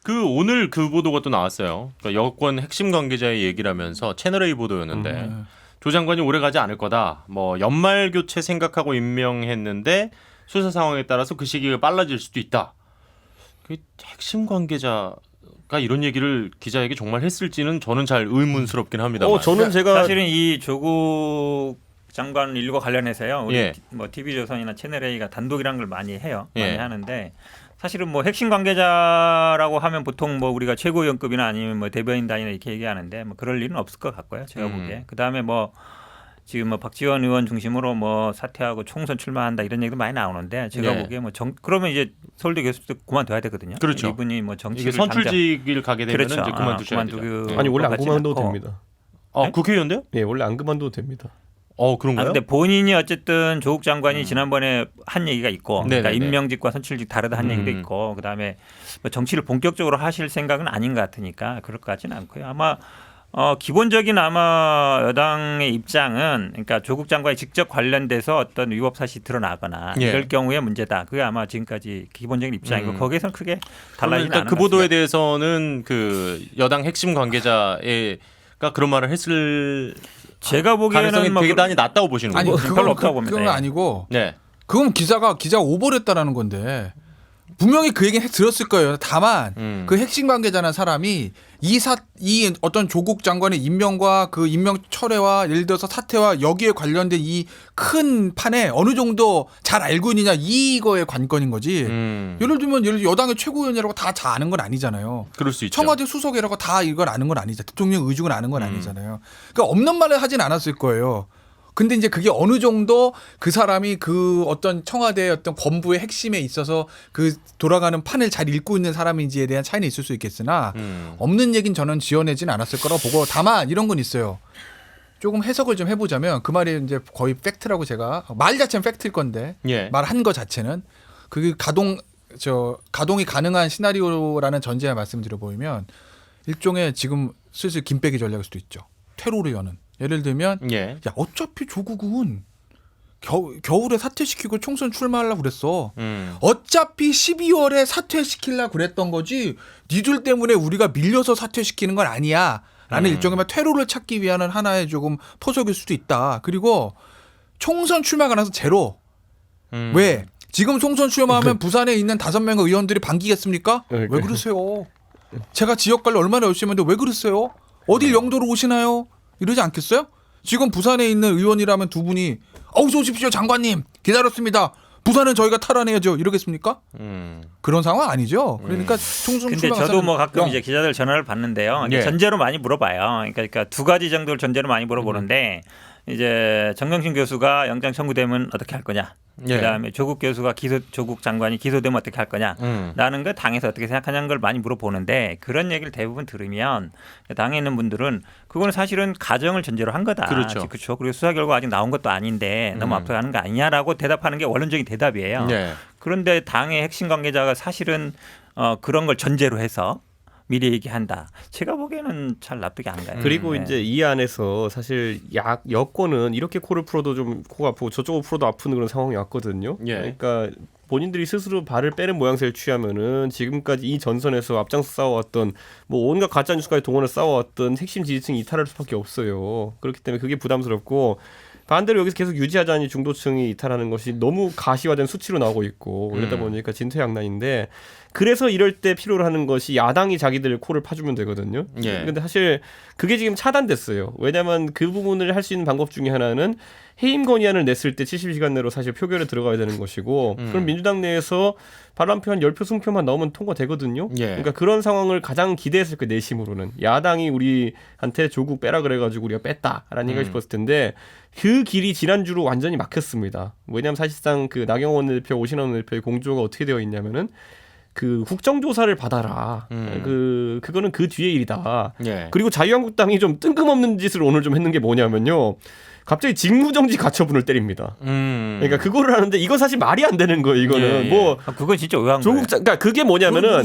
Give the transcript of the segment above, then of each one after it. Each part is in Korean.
그 오늘 그 보도가 또 나왔어요. 그러니까 여권 핵심 관계자의 얘기를 하면서 채널A 보도였는데 조 장관이 오래 가지 않을 거다. 뭐 연말 교체 생각하고 임명했는데 수사 상황에 따라서 그 시기가 빨라질 수도 있다. 그 핵심 관계자가 이런 얘기를 기자에게 정말 했을지는 저는 잘 의문스럽긴 합니다만. 저는 제가 사실은 이 조국 장관 일과 관련해서요. 우리 예. 뭐 TV조선이나 채널A가 단독이라는 걸 많이 해요. 많이 예. 하는데 사실은 뭐 핵심 관계자라고 하면 보통 뭐 우리가 최고위원급이나 아니면 뭐 대변인단이나 이렇게 얘기하는데 뭐 그럴 일은 없을 것 같고요. 제가 보기에. 그다음에 뭐 지금 뭐 박지원 의원 중심으로 뭐 사퇴하고 총선 출마한다 이런 얘기도 많이 나오는데 제가 예. 보기에 뭐 그러면 이제 서울대 교수도 그만둬야 되거든요. 그렇죠. 이분이 뭐 이게 정치를 선출직을 가게 되면 그렇죠. 이제 그만두셔야 되죠. 그만두고 아니 원래 안 같지는 그만둬도 않고. 됩니다. 아, 국회의원데요? 예, 원래 안 그만둬도 됩니다. 그런가요? 근데 본인이 어쨌든 조국 장관이 지난번에 한 얘기가 있고, 그러니까 네네네. 임명직과 선출직 다르다 한 얘기도 있고, 그다음에 뭐 정치를 본격적으로 하실 생각은 아닌 것 같으니까 그럴 것 같지는 않고요. 아마 기본적인 아마 여당의 입장은 그러니까 조국 장관이 직접 관련돼서 어떤 위법 사실이 드러나거나 예. 이럴 경우에 문제다. 그게 아마 지금까지 기본적인 입장이고 거기에서는 크게 달라지는 일단 않은 그 것 보도에 같습니다. 대해서는 그 여당 핵심 관계자가 그런 말을 했을 제가 보기에는 가능성이 뭐 대단히 낮다고 보시는 아니 거예요. 별로 없다고 봅니다. 그건 예. 아니고 네. 그건 기자가 오버랬다라는 건데 분명히 그 얘기는 들었을 거예요. 다만 그 핵심 관계자는 사람이 이 어떤 조국 장관의 임명과 그 임명 철회와 예를 들어서 사퇴와 여기에 관련된 이 큰 판에 어느 정도 잘 알고 있느냐 이거의 관건인 거지. 예를 들면 여당의 최고위원이라고 다 아는 건 아니잖아요. 그럴 수 있죠. 청와대 수석이라고 다 이걸 아는 건 아니잖아요. 대통령 의중을 아는 건 아니잖아요. 그러니까 없는 말을 하진 않았을 거예요. 근데 이제 그게 어느 정도 그 사람이 그 어떤 청와대의 어떤 권부의 핵심에 있어서 그 돌아가는 판을 잘 읽고 있는 사람인지에 대한 차이는 있을 수 있겠으나 없는 얘기는 저는 지어내진 않았을 거라고 보고 다만 이런 건 있어요. 조금 해석을 좀 해보자면 그 말이 이제 거의 팩트라고 제가 말 자체는 팩트일 건데 예. 말한 거 자체는 그게 가동이 가능한 시나리오라는 전제에 말씀드려 보이면 일종의 지금 슬슬 김빼기 전략일 수도 있죠. 퇴로를 여는. 예를 들면 예. 야 어차피 조국은 겨울에 사퇴시키고 총선 출마하려고 그랬어. 어차피 12월에 사퇴시키려고 그랬던 거지 니들 때문에 우리가 밀려서 사퇴시키는 건 아니야. 라는 일종의 퇴로를 찾기 위한 하나의 조금 포석일 수도 있다. 그리고 총선 출마가 나서 제로. 왜? 지금 총선 출마하면 부산에 있는 5명의 의원들이 반기겠습니까? 왜 그러세요? 제가 지역 관리 얼마나 열심히 했는데 왜 그러세요? 어딜 영도로 오시나요? 이러지 않겠어요? 지금 부산에 있는 의원이라면 두 분이 어서 오십시오 장관님 기다렸습니다. 부산은 저희가 탈환해야죠. 이러겠습니까? 그런 상황 아니죠. 그러니까 총선 근데 출마 저도 뭐 가끔 영. 이제 기자들 전화를 받는데요. 예. 전제로 많이 물어봐요. 그러니까 두 가지 정도를 전제로 많이 물어보는데 이제 정경심 교수가 영장 청구되면 어떻게 할 거냐. 예. 그다음에 조국 장관이 기소되면 어떻게 할 거냐라는 거 당에서 어떻게 생각하냐는 걸 많이 물어보는데 그런 얘기를 대부분 들으면 당에 있는 분들은 그거는 사실은 가정을 전제로 한 거다. 그렇죠. 그렇죠. 그리고 수사 결과 아직 나온 것도 아닌데 너무 앞서가는 거 아니냐라고 대답하는 게 원론적인 대답이에요. 예. 그런데 당의 핵심 관계자가 사실은 그런 걸 전제로 해서 미리 얘기한다. 제가 보기에는 잘 납득이 안 가요. 그리고 네. 이제 이 안에서 사실 여권은 이렇게 코를 풀어도 좀 코가 아프고 저쪽을 풀어도 아픈 그런 상황이 왔거든요. 예. 그러니까 본인들이 스스로 발을 빼는 모양새를 취하면은 지금까지 이 전선에서 앞장서 싸워왔던 뭐 온갖 가짜 뉴스까지 동원해 싸워왔던 핵심 지지층이 이탈할 수밖에 없어요. 그렇기 때문에 그게 부담스럽고 반대로 여기서 계속 유지하자니 중도층이 이탈하는 것이 너무 가시화된 수치로 나오고 있고 이러다 보니까 진퇴양난인데 그래서 이럴 때 필요로 하는 것이 야당이 자기들 코를 파주면 되거든요. 예. 근데 사실 그게 지금 차단됐어요. 왜냐하면 그 부분을 할 수 있는 방법 중에 하나는 해임 건의안을 냈을 때 70시간 내로 사실 표결에 들어가야 되는 것이고 그럼 민주당 내에서 반란표 한 10표 20표만 넣으면 통과되거든요. 예. 그러니까 그런 상황을 가장 기대했을 거예요. 내심으로는. 야당이 우리한테 조국 빼라 그래가지고 우리가 뺐다라는 얘기가 싶었을 텐데 그 길이 지난주로 완전히 막혔습니다. 왜냐하면 사실상 그 나경원 대표, 오신환 대표의 공조가 어떻게 되어 있냐면은 그 국정조사를 받아라. 그거는 그 뒤의 일이다. 예. 그리고 자유한국당이 좀 뜬금없는 짓을 오늘 좀 했는 게 뭐냐면요. 갑자기 직무정지 가처분을 때립니다. 그러니까 그거를 하는데 이건 사실 말이 안 되는 거예요. 이거는 예, 예. 뭐 그건 진짜 의아한 조국 거예요. 그러니까 그게 뭐냐면은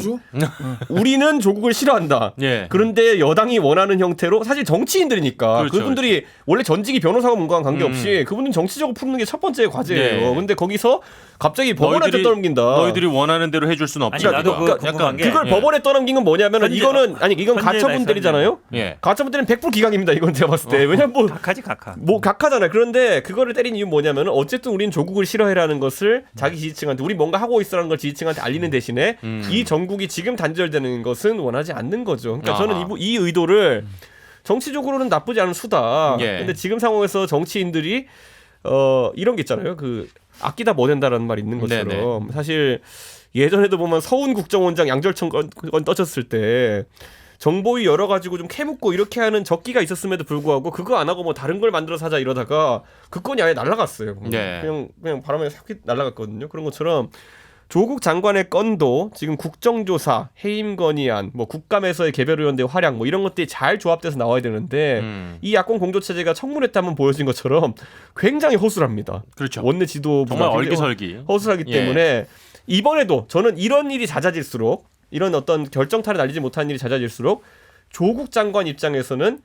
우리는 조국을 싫어한다. 예. 그런데 여당이 원하는 형태로 사실 정치인들이니까 그렇죠, 그분들이 원래 전직이 변호사가 뭔가와 관계없이 그분은 정치적으로 푸는 게 첫 번째 과제예요. 네. 근데 거기서 갑자기 법원한테 떠넘긴다. 너희들이 원하는 대로 해줄 수는 없지. 아니, 나도 우리가. 그거 궁금한 게 그걸 예. 법원에 떠넘긴 건 뭐냐면은 헌재- 이거는 아니 이건 헌재다 가처분 했어, 때리잖아요. 예. 가처분 때리는 100% 기각입니다. 이건 제가 봤을 때. 왜냐면 뭐 각하지 각하. 뭐 각하잖아요. 그런데 그거를 때린 이유 뭐냐면은 어쨌든 우린 조국을 싫어해라는 것을 자기 지지층한테 우리 뭔가 하고 있어라는 걸 지지층한테 알리는 대신에 이 전국이 지금 단절되는 것은 원하지 않는 거죠. 그러니까 저는 아하. 이 의도를 정치적으로는 나쁘지 않은 수다. 예. 근데 지금 상황에서 정치인들이 이런 게 있잖아요. 그 아끼다 뭐 된다라는 말 있는 것처럼 네네. 사실 예전에도 보면 서훈 국정원장 양절청 건 떠졌을 때 정보위 열어 가지고 좀 캐묻고 이렇게 하는 적기가 있었음에도 불구하고 그거 안 하고 뭐 다른 걸 만들어서 하자 이러다가 그 건이 아예 날아갔어요. 네. 그냥 바람에 싹 날아갔거든요. 그런 것처럼 조국 장관의 건도 지금 국정조사, 해임 건의안, 뭐 국감에서의 개별 의원들 활약 뭐 이런 것들이 잘 조합돼서 나와야 되는데 이 야권 공조 체제가 청문회 때 한번 보여진 것처럼 굉장히 허술합니다. 그렇죠. 원내 지도부가 정말 굉장히 얼기설기. 허술하기 예. 때문에 이번에도 저는 이런 일이 잦아질수록 이런 어떤 결정타를 날리지 못하는 일이 잦아질수록 조국 장관 입장에서는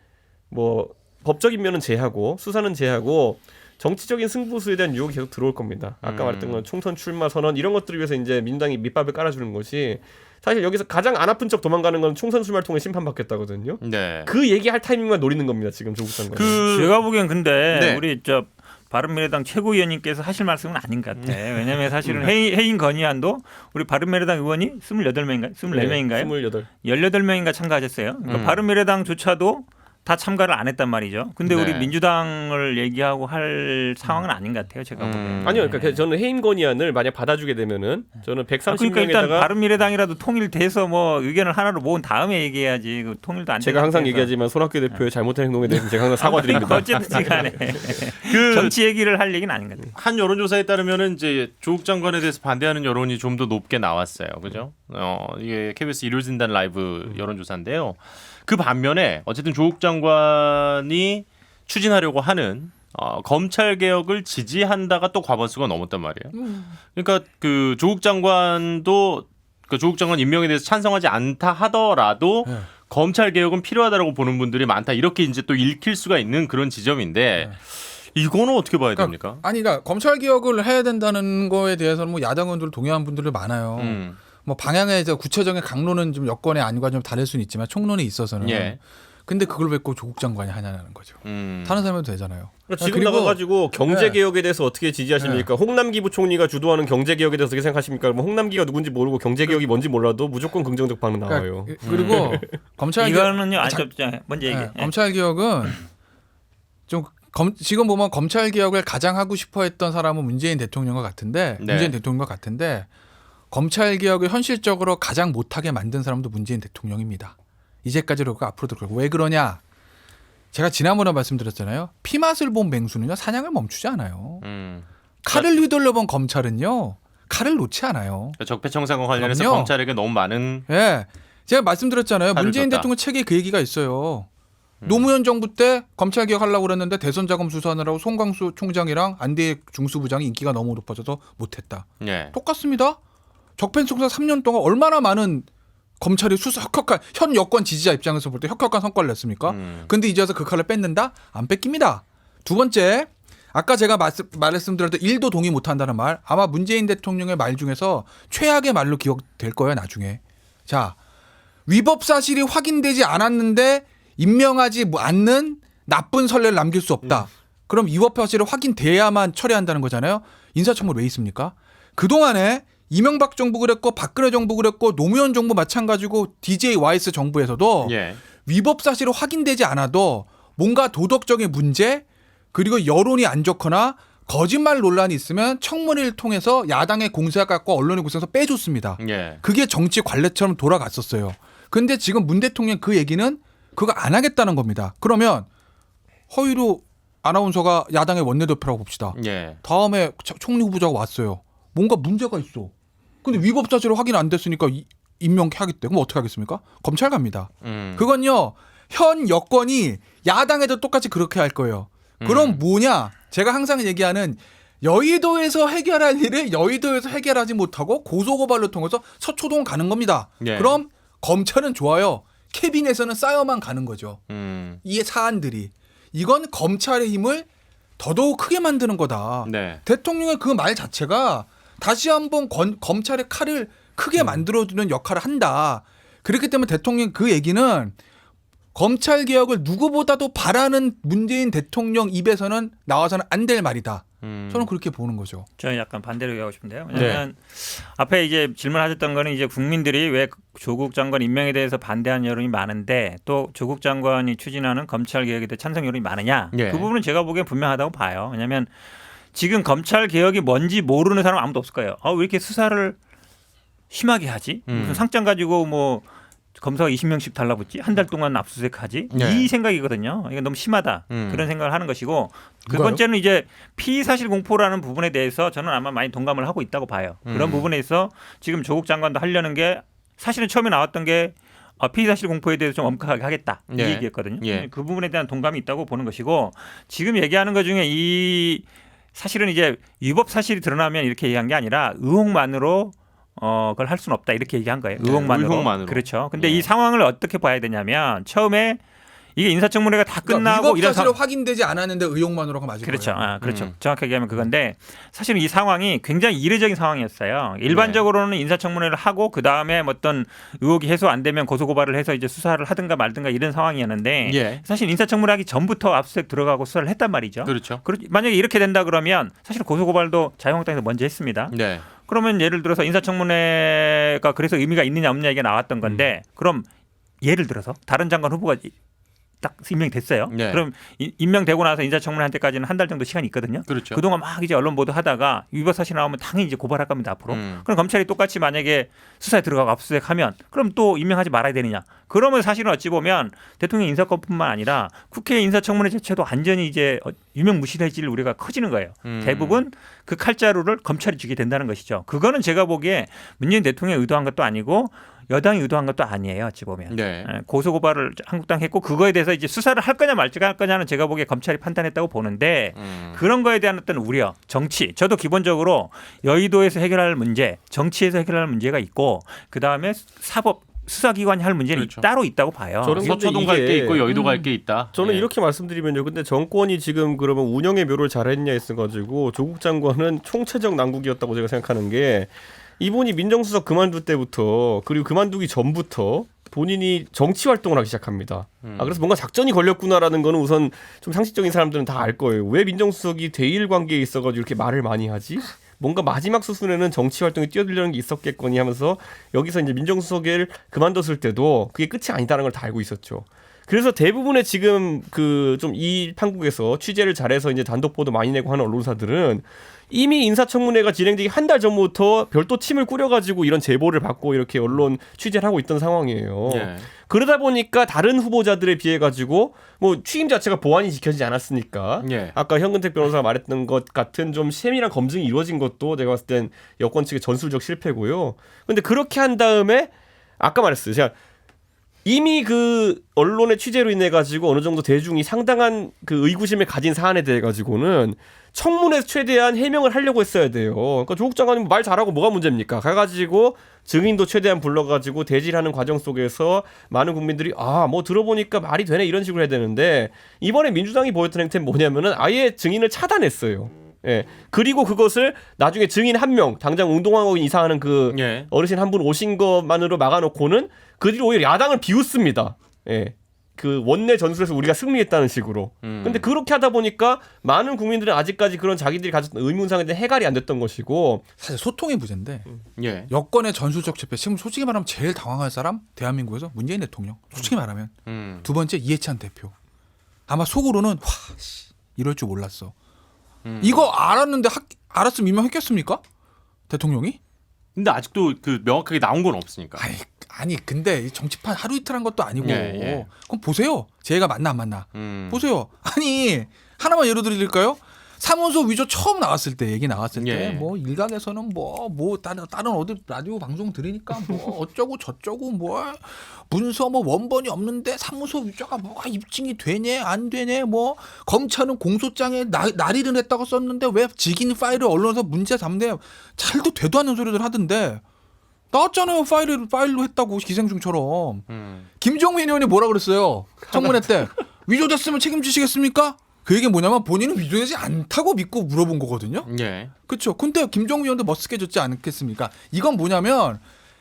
뭐 법적인 면은 제하고 수사는 제하고 정치적인 승부수에 대한 유혹이 계속 들어올 겁니다. 아까 말했던 건 총선 출마 선언 이런 것들을 위해서 이제 민주당이 밑밥을 깔아주는 것이 사실 여기서 가장 안 아픈 척 도망가는 건 총선 출마를 통해 심판받겠다거든요. 네. 그 얘기할 타이밍만 노리는 겁니다. 지금 조국 장관. 제가 보기엔 근데 네. 우리 저 바른미래당 최고위원님께서 하실 말씀은 아닌 것 같아. 왜냐하면 사실은 해임 건의안도 우리 바른미래당 의원이 28명인가요? 24명인가요? 28. 18명인가 참가하셨어요. 그러니까 바른미래당조차도 다 참가를 안 했단 말이죠. 근데 네. 우리 민주당을 얘기하고 할 상황은 아닌 것 같아요. 제가 보기엔. 아니요, 그러니까 저는 해임 건의안을 만약 받아주게 되면은 저는 그러니까 일단 130명에다가 바른미래당이라도 통일돼서 뭐 의견을 하나로 모은 다음에 얘기해야지. 그 통일도 안 제가 된 항상 상태에서. 얘기하지만 손학규 대표의 잘못된 행동에 대해서 제가 항상 사과드립니다. 어쨌든 간에 그 정치 얘기를 할 얘기는 아닌 것 같아요. 한 여론조사에 따르면은 이제 조국 장관에 대해서 반대하는 여론이 좀 더 높게 나왔어요. 그죠? 이게 KBS 일요일진단 라이브 여론조사인데요. 그 반면에 어쨌든 조국 장관이 추진하려고 하는 검찰 개혁을 지지한다가 또 과반수가 넘었단 말이에요. 그러니까 그 조국 장관도 그 조국 장관 임명에 대해서 찬성하지 않다 하더라도 네. 검찰 개혁은 필요하다라고 보는 분들이 많다. 이렇게 이제 또 읽힐 수가 있는 그런 지점인데 이거는 어떻게 봐야 됩니까? 아니, 그러니까 검찰 개혁을 해야 된다는 거에 대해서는 뭐 야당 의원들 동의하는 분들이 많아요. 뭐 방향의 구체적인 강론은 좀 여권의 안과 좀 다를 수는 있지만 총론에 있어서는. 예. 근데 그걸 왜 꼭 조국 장관이 하냐는 거죠. 다른 사람도 되잖아요. 지금 그리고- 나가가지고 경제 개혁에 대해서 어떻게 지지하십니까? 홍남기 부총리가 주도하는 경제 개혁에 대해서 어떻게 생각하십니까? 뭐 홍남기가 누군지 모르고 경제 개혁이 뭔지 몰라도 무조건 긍정적 반응 나와요. 그리고 검찰 이거는요. 개혁- 아니, 먼저 얘기해. 검찰 개혁은 좀 지금 보면 검찰 개혁을 가장 하고 싶어했던 사람은 문재인 대통령과 같은데 네. 문재인 대통령과 같은데 검찰 개혁을 현실적으로 가장 못하게 만든 사람도 문재인 대통령입니다. 이제까지로 그렇고 앞으로도 그렇고. 왜 그러냐? 제가 지난번에 말씀드렸잖아요. 피맛을 본 맹수는요 사냥을 멈추지 않아요. 칼을 휘둘러 본 검찰은요 칼을 놓지 않아요. 그러니까 적폐청산과 관련해서 그럼요. 검찰에게 너무 많은 예, 제가 말씀드렸잖아요. 칼을 문재인 줬다. 대통령 책에 그 얘기가 있어요. 노무현 정부 때 검찰 개혁하려고 그랬는데 대선 자금 수사하느라고 송광수 총장이랑 안대익 중수부장이 인기가 너무 높아져서 못했다. 예. 똑같습니다. 적폐청산 3년 동안 얼마나 많은 검찰이 수사 혁혁한 현 여권 지지자 입장에서 볼 때 혁혁한 성과를 냈습니까? 근데 이제 와서 그 칼을 뺏는다? 안 뺏깁니다. 두 번째, 아까 제가 말씀드렸던 일도 동의 못한다는 말, 아마 문재인 대통령의 말 중에서 최악의 말로 기억될 거예요 나중에. 자, 위법 사실이 확인되지 않았는데 임명하지 않는 나쁜 선례를 남길 수 없다. 그럼 위법 사실이 확인돼야만 처리한다는 거잖아요. 인사청문 왜 있습니까? 그동안에 이명박 정부 그랬고 박근혜 정부 그랬고 노무현 정부 마찬가지고 DJ YS 정부에서도 예. 위법 사실이 확인되지 않아도 뭔가 도덕적인 문제 그리고 여론이 안 좋거나 거짓말 논란이 있으면 청문회를 통해서 야당의 공세가 갖고 언론의 공세에서 빼줬습니다. 예. 그게 정치 관례처럼 돌아갔었어요. 근데 지금 문 대통령 그 얘기는 그거 안 하겠다는 겁니다. 그러면 허위로 아나운서가 야당의 원내대표라고 봅시다. 예. 다음에 총리 후보자가 왔어요. 뭔가 문제가 있어. 근데 위법 사실이 확인 안 됐으니까 임명하겠대. 그럼 어떻게 하겠습니까? 검찰 갑니다. 그건요. 현 여권이 야당에도 똑같이 그렇게 할 거예요. 그럼 뭐냐? 제가 항상 얘기하는 여의도에서 해결할 일을 여의도에서 해결하지 못하고 고소고발로 통해서 서초동 가는 겁니다. 예. 그럼 검찰은 좋아요. 캐빈에서는 쌓여만 가는 거죠. 이 사안들이. 이건 검찰의 힘을 더더욱 크게 만드는 거다. 네. 대통령의 그 말 자체가 다시 한번 검찰의 칼을 크게 만들어주는 역할을 한다. 그렇기 때문에 대통령 그 얘기는 검찰 개혁을 누구보다도 바라는 문재인 대통령 입에서는 나와서는 안 될 말이다. 저는 그렇게 보는 거죠. 저는 약간 반대로 얘기하고 싶은데요. 왜냐하면 앞에 이제 질문하셨던 거는 이제 국민들이 왜 조국 장관 임명에 대해서 반대하는 여론이 많은데 또 조국 장관이 추진하는 검찰 개혁에 대해 찬성 여론이 많으냐? 예. 그 부분은 제가 보기엔 분명하다고 봐요. 왜냐하면 지금 검찰 개혁이 뭔지 모르는 사람 아무도 없을 거예요. 왜 이렇게 수사를 심하게 하지? 무슨 상장 가지고 뭐 검사가 20명씩 달라붙지? 한 달 동안 압수수색하지? 네. 이 생각이거든요. 이게 너무 심하다. 그런 생각을 하는 것이고 두 누가요? 번째는 이제 피의 사실 공포라는 부분에 대해서 저는 아마 많이 동감을 하고 있다고 봐요. 그런 부분에 있어 지금 조국 장관도 하려는 게 사실은 처음에 나왔던 게 피의 사실 공포에 대해서 좀 엄격하게 하겠다 이 예. 얘기였거든요. 예. 그 부분에 대한 동감이 있다고 보는 것이고 지금 얘기하는 것 중에 이 사실은 이제 위법 사실이 드러나면 이렇게 얘기한 게 아니라 의혹만으로 그걸 할 수는 없다 이렇게 얘기한 거예요. 의혹만으로. 의혹만으로. 그렇죠. 근데 예. 이 상황을 어떻게 봐야 되냐면 처음에 이게 인사청문회가 다 끝나고 위법 이런 사실로 확인되지 않았는데 의혹만으로가 맞을 그렇죠. 거예요. 그렇죠. 정확하게 얘기하면 그건데 사실은 이 상황이 굉장히 이례적인 상황이었어요. 일반적으로는 인사청문회를 하고 그 다음에 어떤 의혹이 해소 안 되면 고소고발을 해서 이제 수사를 하든가 말든가 이런 상황이었는데 예. 사실 인사청문회 하기 전부터 압수수색 들어가고 수사를 했단 말이죠. 그렇죠. 만약에 이렇게 된다 그러면 사실 고소고발도 자유한국당에서 먼저 했습니다. 네. 그러면 예를 들어서 인사청문회가 그래서 의미가 있느냐 없느냐 이게 나왔던 건데 그럼 예를 들어서 다른 장관 후보가 딱 임명이 됐어요. 네. 그럼 임명되고 나서 인사청문회 할 때까지는 한 달 정도 시간이 있거든요. 그렇죠. 그동안 막 이제 언론 보도 하다가 위법 사실 나오면 당연히 이제 고발할 겁니다 앞으로. 그럼 검찰이 똑같이 만약에 수사에 들어가고 압수수색하면 그럼 또 임명하지 말아야 되느냐? 그러면 사실은 어찌 보면 대통령 인사권뿐만 아니라 국회 인사청문회 자체도 완전히 이제 유명무실해질 우려가 커지는 거예요. 대부분 그 칼자루를 검찰이 쥐게 된다는 것이죠. 그거는 제가 보기에 문재인 대통령이 의도한 것도 아니고 여당이 의도한 것도 아니에요. 어찌 보면. 네. 고소고발을 한국당 했고 그거에 대해서 이제 수사를 할 거냐 말지 할 거냐는 제가 보기에 검찰이 판단했다고 보는데 그런 거에 대한 어떤 우려, 정치. 저도 기본적으로 여의도에서 해결할 문제, 정치에서 해결할 문제가 있고 그다음에 사법 수사기관이 할 문제는 그렇죠. 따로 있다고 봐요. 저는 서초동 갈 게 있고 여의도 갈 게 있다. 저는 예. 이렇게 말씀드리면요. 근데 정권이 지금 그러면 운영의 묘를 잘했냐 했어가지고 조국 장관은 총체적 난국이었다고 제가 생각하는 게 이분이 민정수석 그만둘 때부터 그리고 그만두기 전부터 본인이 정치 활동을 하기 시작합니다. 그래서 뭔가 작전이 걸렸구나라는 거는 우선 좀 상식적인 사람들은 다 알 거예요. 왜 민정수석이 대일 관계에 있어가지고 이렇게 말을 많이 하지? 뭔가 마지막 수순에는 정치 활동에 뛰어들려는 게 있었겠거니 하면서 여기서 이제 민정수석을 그만뒀을 때도 그게 끝이 아니다라는 걸 다 알고 있었죠. 그래서 대부분의 지금 그 좀 이 판국에서 취재를 잘해서 이제 단독 보도 많이 내고 하는 언론사들은 이미 인사청문회가 진행되기 한 달 전부터 별도 팀을 꾸려가지고 이런 제보를 받고 이렇게 언론 취재를 하고 있던 상황이에요. 예. 그러다 보니까 다른 후보자들에 비해 가지고 뭐 취임 자체가 보안이 지켜지지 않았으니까 예. 아까 현근택 변호사가 말했던 것 같은 좀 세밀한 검증이 이루어진 것도 제가 봤을 땐 여권 측의 전술적 실패고요. 근데 그렇게 한 다음에 아까 말했어요. 제가 이미 그 언론의 취재로 인해 가지고 어느 정도 대중이 상당한 그 의구심을 가진 사안에 대해 가지고는 청문회에서 최대한 해명을 하려고 했어야 돼요. 그러니까 조국 장관님 말 잘하고 뭐가 문제입니까? 가가지고 증인도 최대한 불러가지고 대질하는 과정 속에서 많은 국민들이 뭐 들어보니까 말이 되네 이런 식으로 해야 되는데 이번에 민주당이 보였던 행태는 뭐냐면은 아예 증인을 차단했어요. 예. 그리고 그것을 나중에 증인 한 명 당장 운동하고 이사하는 그 예. 어르신 한 분 오신 것만으로 막아놓고는 그 뒤로 오히려 야당을 비웃습니다. 예. 그 원내 전술에서 우리가 승리했다는 식으로. 근데 그렇게 하다 보니까 많은 국민들은 아직까지 그런 자기들이 가졌던 의문상에 대한 해결이 안 됐던 것이고 사실 소통의 부재인데 예. 여권의 전술적 집회 지금 솔직히 말하면 제일 당황할 사람 대한민국에서 문재인 대통령 솔직히 말하면 두 번째 이해찬 대표 아마 속으로는 이럴 줄 몰랐어. 이거 알았는데 알았으면 임명했겠습니까? 대통령이? 근데 아직도 그 명확하게 나온 건 없으니까. 아니 근데 이 정치판 하루 이틀 한 것도 아니고 예. 그럼 보세요. 제가 맞나 안 맞나 보세요. 보세요. 아니 하나만 예로 드릴까요? 사문서 위조 처음 나왔을 때 얘기 나왔을 예. 때 뭐 일각에서는 뭐 다른 어디 라디오 방송 들으니까 뭐 어쩌고 저쩌고 문서 뭐 원본이 없는데 사무소 위조가 뭐가 입증이 되냐 안 되냐 뭐 검찰은 공소장에 날일은 했다고 썼는데 왜 직인 파일을 언론에서 문제 삼네 잘도 되도 않는 소리들 하던데 나왔잖아요. 파일로 했다고 기생충처럼. 김종민 의원이 뭐라 그랬어요? 청문회 때 위조됐으면 책임지시겠습니까? 그 얘기는 뭐냐면 본인은 위조되지 않다고 믿고 물어본 거거든요. 예. 그렇죠. 근데 김종민 의원도 머쓱해졌지 않겠습니까? 이건 뭐냐면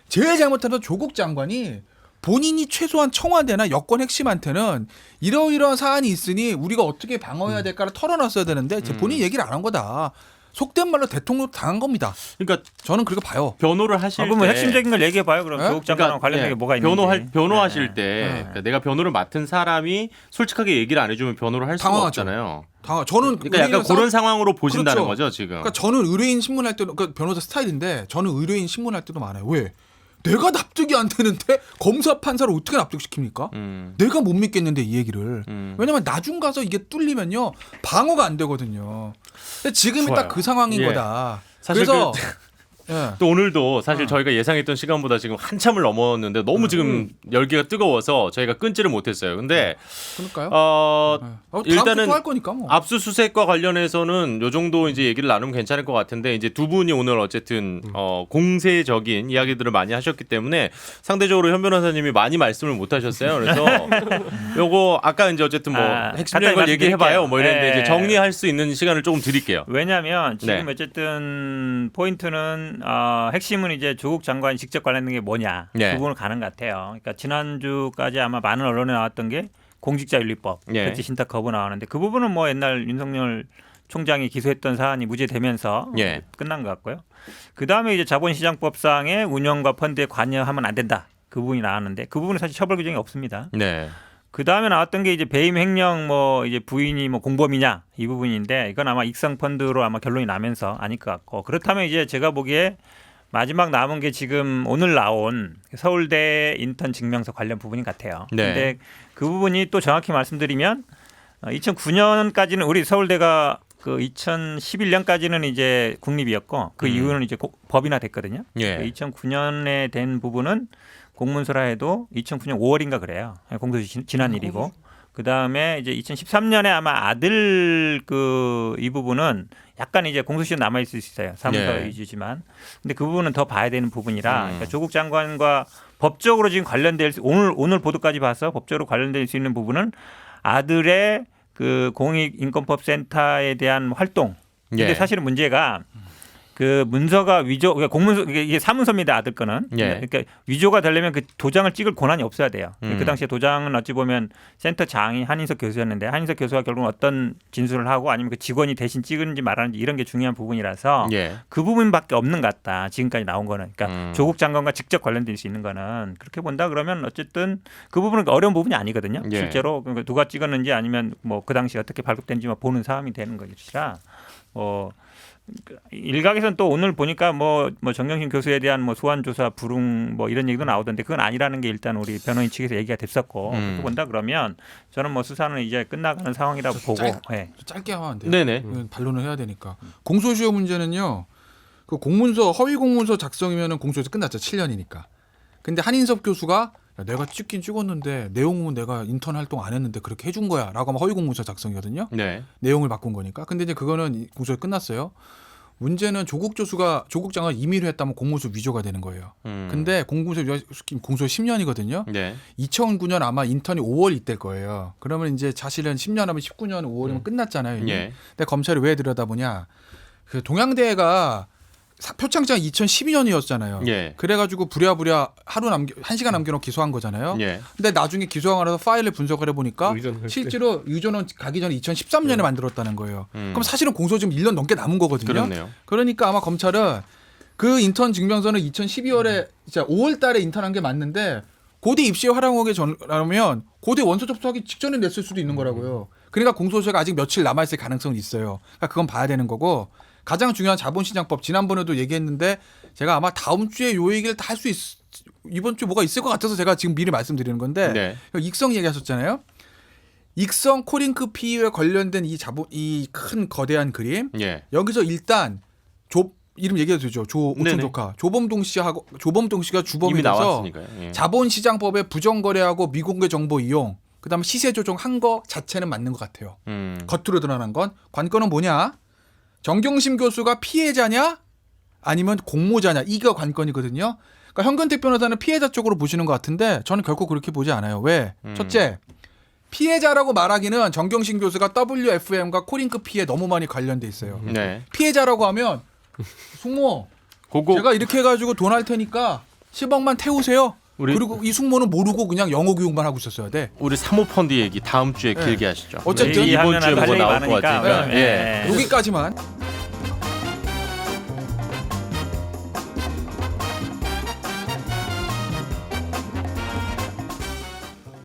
제일 잘못하면 조국 장관이 본인이 최소한 청와대나 여권 핵심한테는 이러이러한 사안이 있으니 우리가 어떻게 방어해야 될까를 털어놨어야 되는데 본인이 얘기를 안 한 거다. 속된 말로 대통령 당한 겁니다. 그러니까 저는 그렇게 봐요. 변호를 하실 그러면 때 핵심적인 걸 얘기해 봐요. 그럼 네? 조국 장관과 관련된 게 뭐가 있는지. 변호하실 때 그러니까 내가 변호를 맡은 사람이 솔직하게 얘기를 안 해주면 변호를 할 수가 당황하죠. 없잖아요. 저는 그러니까 약간 그런 상황으로 보신다는 그렇죠. 거죠 지금. 그러니까 저는 의뢰인 신문할 때도 그러니까 변호사 스타일인데 저는 의뢰인 신문할 때도 많아요. 왜? 내가 납득이 안 되는데 검사 판사를 어떻게 납득시킵니까? 내가 못 믿겠는데 이 얘기를. 왜냐면 나중 가서 이게 뚫리면요 방어가 안 되거든요. 근데 지금이 좋아요. 딱 그 상황인 예. 거다. 사실 그래서 예. 또 오늘도 사실 저희가 예상했던 시간보다 지금 한참을 넘었는데 너무 지금 열기가 뜨거워서 저희가 끊지를 못했어요. 근데 그럴까요? 일단은 또 할 거니까 뭐. 압수수색과 관련해서는 요 정도 이제 얘기를 나누면 괜찮을 것 같은데 이제 두 분이 오늘 어쨌든 공세적인 이야기들을 많이 하셨기 때문에 상대적으로 현 변호사님이 많이 말씀을 못 하셨어요. 그래서 요거 아까 이제 어쨌든 뭐 핵심적인 걸 얘기해봐요. 뭐 이랬는데 이제 정리할 수 있는 시간을 조금 드릴게요. 왜냐하면 지금 네. 어쨌든 포인트는 핵심은 이제 조국 장관이 직접 관련된 게 뭐냐 네. 그 부분을 가는 것 같아요. 그러니까 지난주까지 아마 많은 언론에 나왔던 게 공직자윤리법, 네. 백지 신탁 거부 나왔는데 그 부분은 뭐 옛날 윤석열 총장이 기소했던 사안이 무죄되면서 예. 끝난 것 같고요. 그 다음에 이제 자본시장법상의 운영과 펀드에 관여하면 안 된다. 그 부분이 나왔는데 그 부분은 사실 처벌 규정이 없습니다. 네. 그 다음에 나왔던 게 이제 배임 횡령 뭐 이제 부인이 뭐 공범이냐 이 부분인데 이건 아마 익성 펀드로 아마 결론이 나면서 아닐 것 같고 그렇다면 이제 제가 보기에 마지막 남은 게 지금 오늘 나온 서울대 인턴 증명서 관련 부분인 것 같아요. 네. 근데 그 부분이 또 정확히 말씀드리면 2009년까지는 우리 서울대가 그 2011년까지는 이제 국립이었고 그 이후는 이제 법인화 됐거든요. 예. 2009년에 된 부분은 공문서라 해도 2009년 5월인가 그래요. 공소시 지난 일이고. 그 다음에 이제 2013년에 아마 아들 그 이 부분은 약간 이제 공소시효 남아 있을 수 있어요. 사무소 네. 위주지만. 근데 그 부분은 더 봐야 되는 부분이라 그러니까 조국 장관과 법적으로 지금 관련될 오늘 보도까지 봐서 법적으로 관련될 수 있는 부분은 아들의 그 공익인권법센터에 대한 활동. 근데 예. 사실은 문제가 그 문서가 위조, 그러니까 공문서 이게 사문서입니다 아들 거는. 예. 그러니까 위조가 되려면 그 도장을 찍을 권한이 없어야 돼요. 그 당시에 도장은 어찌 보면 센터장이 한인석 교수였는데 한인석 교수가 결국 어떤 진술을 하고 아니면 그 직원이 대신 찍은지 말하는지 이런 게 중요한 부분이라서 예. 그 부분밖에 없는 것 같다. 지금까지 나온 거는. 그러니까 조국 장관과 직접 관련될 수 있는 거는 그렇게 본다 그러면 어쨌든 그 부분은 어려운 부분이 아니거든요. 예. 실제로 그러니까 누가 찍었는지 아니면 뭐 그 당시 어떻게 발급된지만 보는 사람이 되는 것이라 일각에서는 또 오늘 보니까 뭐 정경심 교수에 대한 뭐 소환 조사 불응 뭐 이런 얘기도 나오던데 그건 아니라는 게 일단 우리 변호인 측에서 얘기가 됐었고 그렇게 본다 그러면 저는 뭐 수사는 이제 끝나가는 상황이라고 보고 예. 짧게 하면 안 돼요. 네네. 반론을 해야 되니까. 공소시효 문제는요. 그 공문서 허위 공문서 작성이면은 공소시효 끝났죠. 7년이니까. 근데 한인섭 교수가 야, 내가 찍긴 찍었는데 내용은 내가 인턴 활동 안 했는데 그렇게 해준 거야라고 하면 허위 공문서 작성이거든요. 네. 내용을 바꾼 거니까. 근데 이제 그거는 공소시효 끝났어요. 문제는 조국 장관 임의로 했다면 공문서 위조가 되는 거예요. 근데 공문서 공소시효 10년이거든요. 네. 2009년 아마 인턴이 5월 이때일 거예요. 그러면 이제 사실은 10년 하면 19년 5월이면 끝났잖아요. 이미. 예. 근데 검찰이 왜 들여다보냐? 그 동양대가 표창장 2012년이었잖아요. 예. 그래가지고 부랴부랴 1시간 남겨놓고 기소한 거잖아요. 예. 근데 나중에 기소하고 나서 파일을 분석을 해보니까 의존할 때. 실제로 의존은 가기 전에 2013년에 만들었다는 거예요. 그럼 사실은 공소 지금 1년 넘게 남은 거거든요. 그렇네요. 그러니까 아마 검찰은 그 인턴 증명서는 2012월에 5월 달에 인턴한 게 맞는데 고대 입시에 활용하기 전이라면 고대 원서 접수하기 직전에 냈을 수도 있는 거라고요. 그러니까 공소시효가 아직 며칠 남아있을 가능성이 있어요. 그러니까 그건 봐야 되는 거고 가장 중요한 자본시장법 지난번에도 얘기했는데 제가 아마 다음 주에 요 얘기를 다 할 수 이번 주에 뭐가 있을 것 같아서 제가 지금 미리 말씀드리는 건데 네. 익성 얘기하셨잖아요. 익성 코링크 피의에 관련된 이 큰 거대한 그림 예. 여기서 일단 이름 얘기해도 되죠. 오촌 네네. 조카 조범동 씨가 주범이 이미 돼서 나왔으니까요. 예. 자본시장법에 부정거래하고 미공개 정보 이용, 그다음에 시세 조정한 거 자체는 맞는 것 같아요. 겉으로 드러난 건. 관건은 뭐냐? 정경심 교수가 피해자냐 아니면 공모자냐, 이가 관건이거든요. 그러니까 현근택 변호사는 피해자 쪽으로 보시는 것 같은데 저는 결코 그렇게 보지 않아요. 왜? 첫째, 피해자라고 말하기는 정경심 교수가 WFM과 코링크 피해 너무 많이 관련돼 있어요. 네. 피해자라고 하면 숙모 그거 제가 이렇게 해가지고 돈 할 테니까 10억만 태우세요. 그리고 이 숙모는 모르고 그냥 영어 교육만 하고 있었어야 돼. 우리 사모펀드 얘기 다음 주에 네. 길게 하시죠. 어쨌든 이번 주에 할 뭐가 얘기 나올 것 많으니까. 같으니까. 네. 예. 여기까지만.